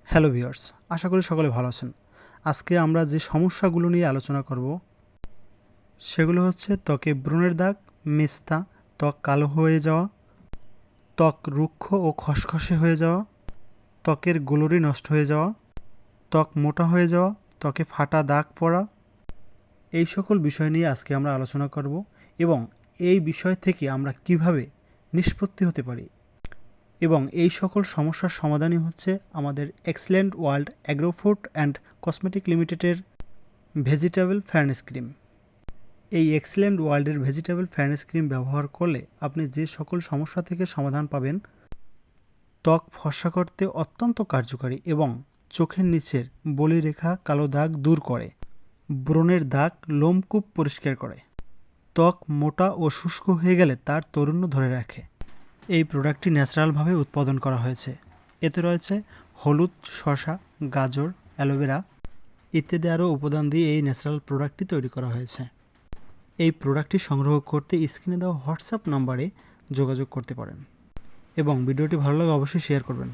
Hello viewers, আশা করি সকলে ভালো আছেন। আজকে আমরা যে সমস্যাগুলো নিয়ে আলোচনা করব সেগুলো হচ্ছে ত্বকে ব্রণের দাগ, মেস্তা, ত্বক কালো হয়ে যাওয়া, ত্বক রুক্ষ ও খসখসে হয়ে যাওয়া, ত্বকের গোলরি নষ্ট হয়ে যাওয়া, ত্বক মোটা হয়ে যাওয়া, ত্বকে ফাটা দাগ পড়া, এই সকল বিষয় নিয়ে আজকে আমরা আলোচনা করব এবং এই বিষয় থেকে আমরা কিভাবে নিষ্পত্তি হতে পারি এবং এই সকল সমস্যার সমাধানই হচ্ছে আমাদের excellent world agro food and cosmetic লিমিটেডের ভেজিটেবল ফেয়ারনেস ক্রিম। এই এক্সেলেন্ট ওয়ার্ল্ডের ভেজিটেবল ফেয়ারনেস ক্রিম ব্যবহার করলে আপনি যে সকল সমস্যা থেকে সমাধান পাবেন, ত্বক ফর্সা করতে অত্যন্ত কার্যকারী এবং চোখের নিচের বলিরেখা, কালো দাগ দূর করে, ব্রণের দাগ, লোমকূপ পরিষ্কার করে, ত্বক মোটা ও শুষ্ক হয়ে গেলে তার তারুণ্য ধরে রাখে। এই প্রোডাক্টটি ন্যাচারালভাবে উৎপাদন করা হয়েছে। এতে রয়েছে হলুদ, শসা, গাজর, অ্যালোভেরা ইত্যাদি আরও উপাদান দিয়ে এই ন্যাচারাল প্রোডাক্টটি তৈরি করা হয়েছে। এই প্রোডাক্টটি সংগ্রহ করতে স্ক্রিনে দেওয়া হোয়াটসঅ্যাপ নাম্বারে যোগাযোগ করতে পারেন এবং ভিডিওটি ভালো লাগলে অবশ্যই শেয়ার করবেন।